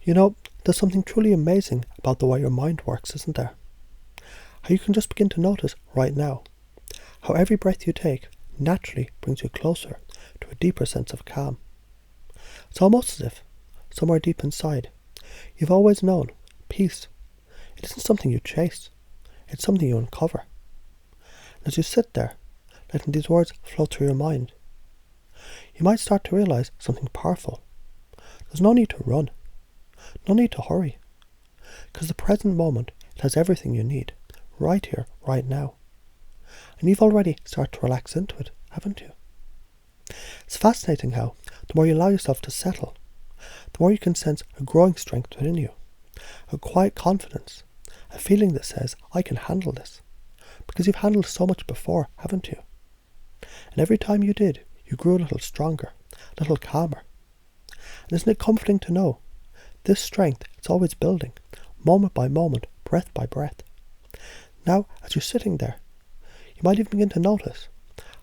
You know, there's something truly amazing about the way your mind works, isn't there? How you can just begin to notice right now how every breath you take naturally brings you closer to a deeper sense of calm. It's almost as if, somewhere deep inside, you've always known peace. It isn't something you chase, it's something you uncover. And as you sit there, letting these words flow through your mind, you might start to realize something powerful. There's no need to run, no need to hurry, because the present moment, it has everything you need, right here, right now. And you've already started to relax into it, haven't you? It's fascinating how, the more you allow yourself to settle, the more you can sense a growing strength within you, a quiet confidence, a feeling that says, I can handle this, because you've handled so much before, haven't you? And every time you did, you grew a little stronger, a little calmer. And isn't it comforting to know this strength, it's always building, moment by moment, breath by breath. Now, as you're sitting there, you might even begin to notice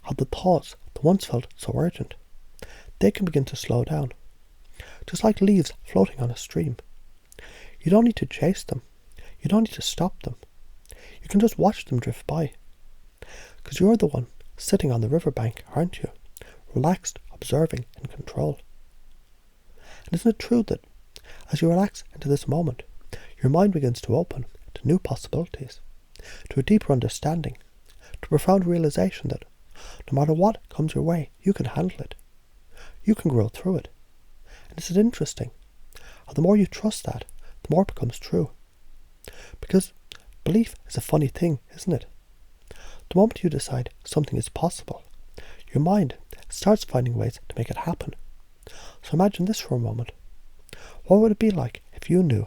how the thoughts that once felt so urgent, they can begin to slow down, just like leaves floating on a stream. You don't need to chase them. You don't need to stop them. You can just watch them drift by. Because you're the one sitting on the riverbank, aren't you? Relaxed, observing, in control. And isn't it true that as you relax into this moment, your mind begins to open to new possibilities, to a deeper understanding, to a profound realization that no matter what comes your way, you can handle it. You can grow through it. And isn't it interesting how the more you trust that, the more it becomes true? Because belief is a funny thing, isn't it? The moment you decide something is possible, your mind starts finding ways to make it happen. So imagine this for a moment. What would it be like if you knew,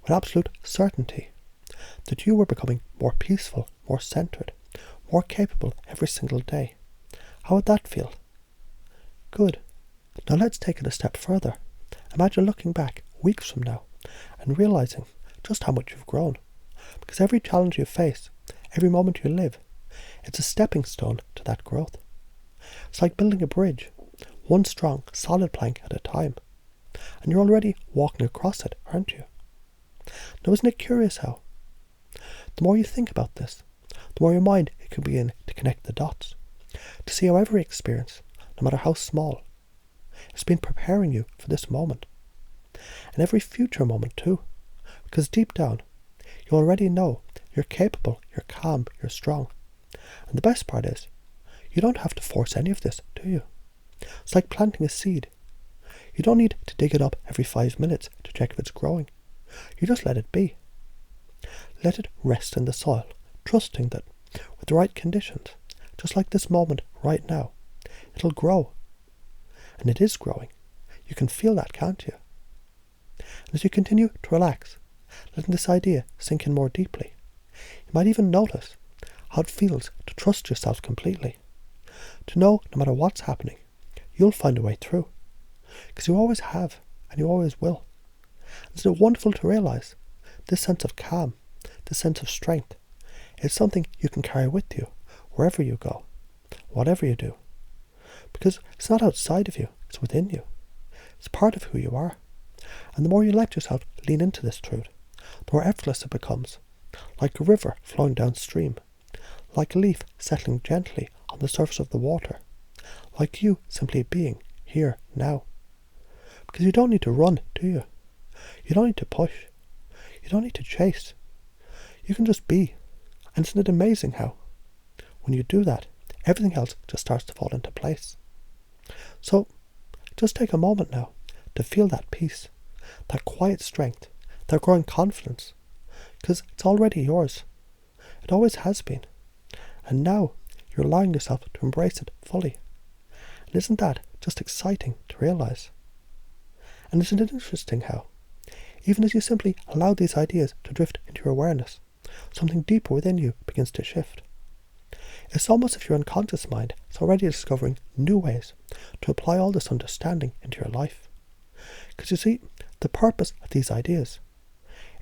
with absolute certainty, that you were becoming more peaceful, more centered, more capable every single day? How would that feel? Good. Now let's take it a step further. Imagine looking back weeks from now and realizing just how much you've grown. Because every challenge you face, every moment you live, it's a stepping stone to that growth. It's like building a bridge, one strong, solid plank at a time. And you're already walking across it, aren't you? Now isn't it curious how, the more you think about this, the more your mind it can begin to connect the dots, to see how every experience, no matter how small, has been preparing you for this moment. And every future moment too, because deep down, you already know you're capable, you're calm, you're strong. And the best part is, you don't have to force any of this, do you? It's like planting a seed. You don't need to dig it up every 5 minutes to check if it's growing. You just let it be. Let it rest in the soil, trusting that with the right conditions, just like this moment right now, it'll grow. And it is growing. You can feel that, can't you? And as you continue to relax, letting this idea sink in more deeply, you might even notice how it feels to trust yourself completely. To know no matter what's happening, you'll find a way through. Because you always have, and you always will. And isn't it wonderful to realize this sense of calm, this sense of strength, is something you can carry with you wherever you go, whatever you do. Because it's not outside of you, it's within you. It's part of who you are. And the more you let yourself lean into this truth, the more effortless it becomes, like a river flowing downstream, like a leaf settling gently on the surface of the water, like you simply being here now. Because you don't need to run, do you? You don't need to push. You don't need to chase. You can just be. And isn't it amazing how, when you do that, everything else just starts to fall into place? So, just take a moment now to feel that peace, that quiet strength, that growing confidence, because it's already yours. It always has been. And now you're allowing yourself to embrace it fully. And isn't that just exciting to realize? And isn't it interesting how, even as you simply allow these ideas to drift into your awareness, something deeper within you begins to shift. It's almost as if your unconscious mind is already discovering new ways to apply all this understanding into your life. Because you see, the purpose of these ideas,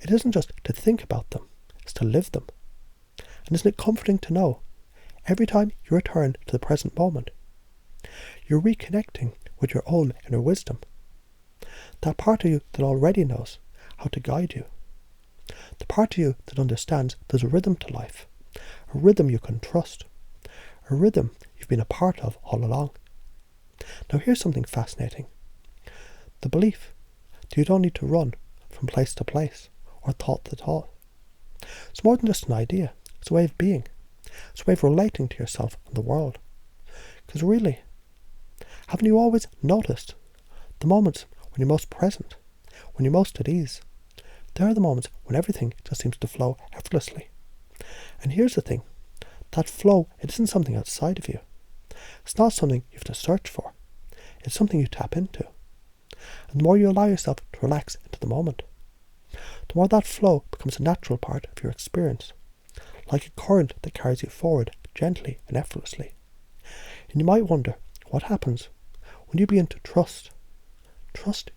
it isn't just to think about them, it's to live them. And isn't it comforting to know, every time you return to the present moment, you're reconnecting with your own inner wisdom. That part of you that already knows how to guide you. The part of you that understands there's a rhythm to life, a rhythm you can trust, a rhythm you've been a part of all along. Now here's something fascinating. The belief that you don't need to run from place to place or thought to thought. It's more than just an idea. It's a way of being. It's a way of relating to yourself and the world. Because really, haven't you always noticed the moments when you're most present, when you're most at ease? There are the moments when everything just seems to flow effortlessly. And here's the thing. That flow, it isn't something outside of you. It's not something you have to search for. It's something you tap into. And the more you allow yourself to relax into the moment, the more that flow becomes a natural part of your experience, like a current that carries you forward gently and effortlessly. And you might wonder, what happens when you begin to trust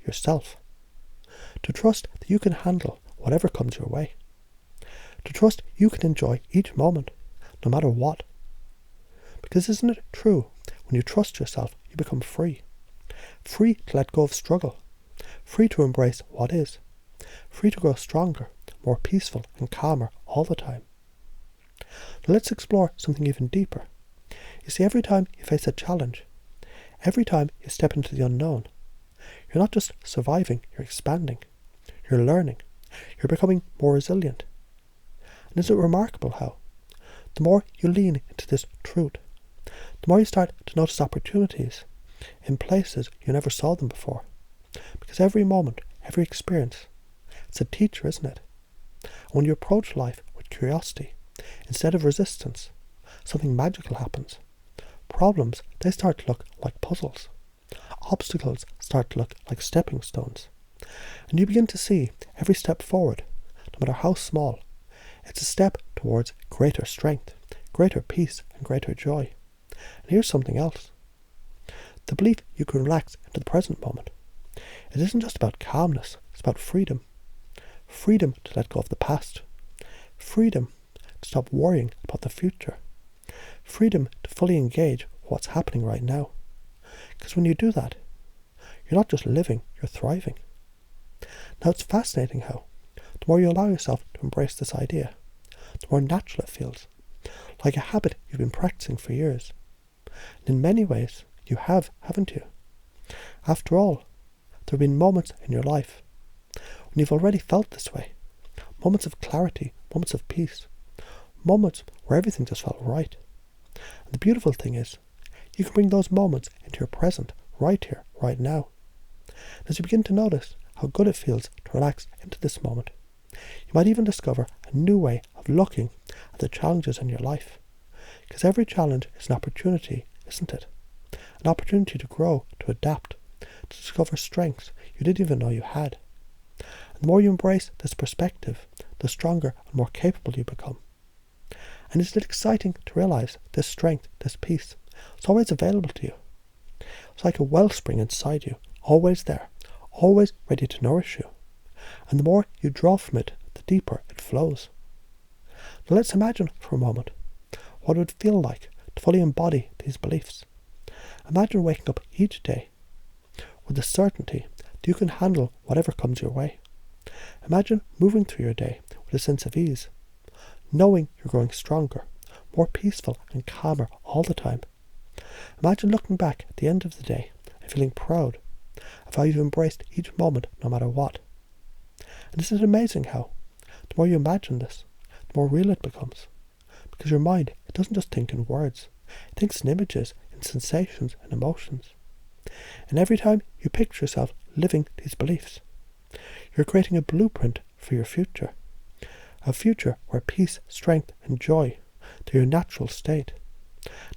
yourself, to trust that you can handle whatever comes your way, to trust you can enjoy each moment, no matter what. Because isn't it true, when you trust yourself, you become free? Free to let go of struggle, free to embrace what is, free to grow stronger, more peaceful and calmer all the time. Now let's explore something even deeper. You see, every time you face a challenge, every time you step into the unknown, you're not just surviving, you're expanding, you're learning, you're becoming more resilient. And isn't it remarkable how, the more you lean into this truth, the more you start to notice opportunities in places you never saw them before. Because every moment, every experience, it's a teacher, isn't it? And when you approach life with curiosity, instead of resistance, something magical happens. Problems, they start to look like puzzles. Obstacles start to look like stepping stones. And you begin to see every step forward, no matter how small, it's a step towards greater strength, greater peace, and greater joy. And here's something else. The belief you can relax into the present moment. It isn't just about calmness, it's about freedom. Freedom to let go of the past. Freedom to stop worrying about the future. Freedom to fully engage with what's happening right now. Because when you do that, you're not just living, you're thriving. Now it's fascinating how, the more you allow yourself to embrace this idea, the more natural it feels. Like a habit you've been practicing for years. And in many ways, you have, haven't you? After all, there have been moments in your life when you've already felt this way. Moments of clarity, moments of peace. Moments where everything just felt right. And the beautiful thing is, you can bring those moments into your present, right here, right now. And as you begin to notice how good it feels to relax into this moment, you might even discover a new way of looking at the challenges in your life. Because every challenge is an opportunity, isn't it? An opportunity to grow, to adapt, to discover strengths you didn't even know you had. And the more you embrace this perspective, the stronger and more capable you become. And isn't it exciting to realize this strength, this peace, it's always available to you. It's like a wellspring inside you, always there, always ready to nourish you. And the more you draw from it, the deeper it flows. Now let's imagine for a moment what it would feel like to fully embody these beliefs. Imagine waking up each day with the certainty that you can handle whatever comes your way. Imagine moving through your day with a sense of ease, knowing you're growing stronger, more peaceful and calmer all the time. Imagine looking back at the end of the day and feeling proud of how you've embraced each moment no matter what. And isn't it amazing how, the more you imagine this, the more real it becomes? Because your mind, it doesn't just think in words, it thinks in images, in sensations and emotions. And every time you picture yourself living these beliefs, you're creating a blueprint for your future. A future where peace, strength and joy are your natural state.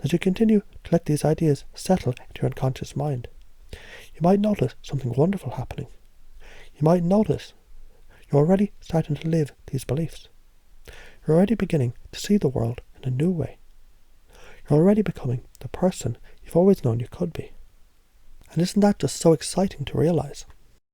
As you continue to let these ideas settle into your unconscious mind, you might notice something wonderful happening. You might notice you're already starting to live these beliefs. You're already beginning to see the world in a new way. You're already becoming the person you've always known you could be. And isn't that just so exciting to realize?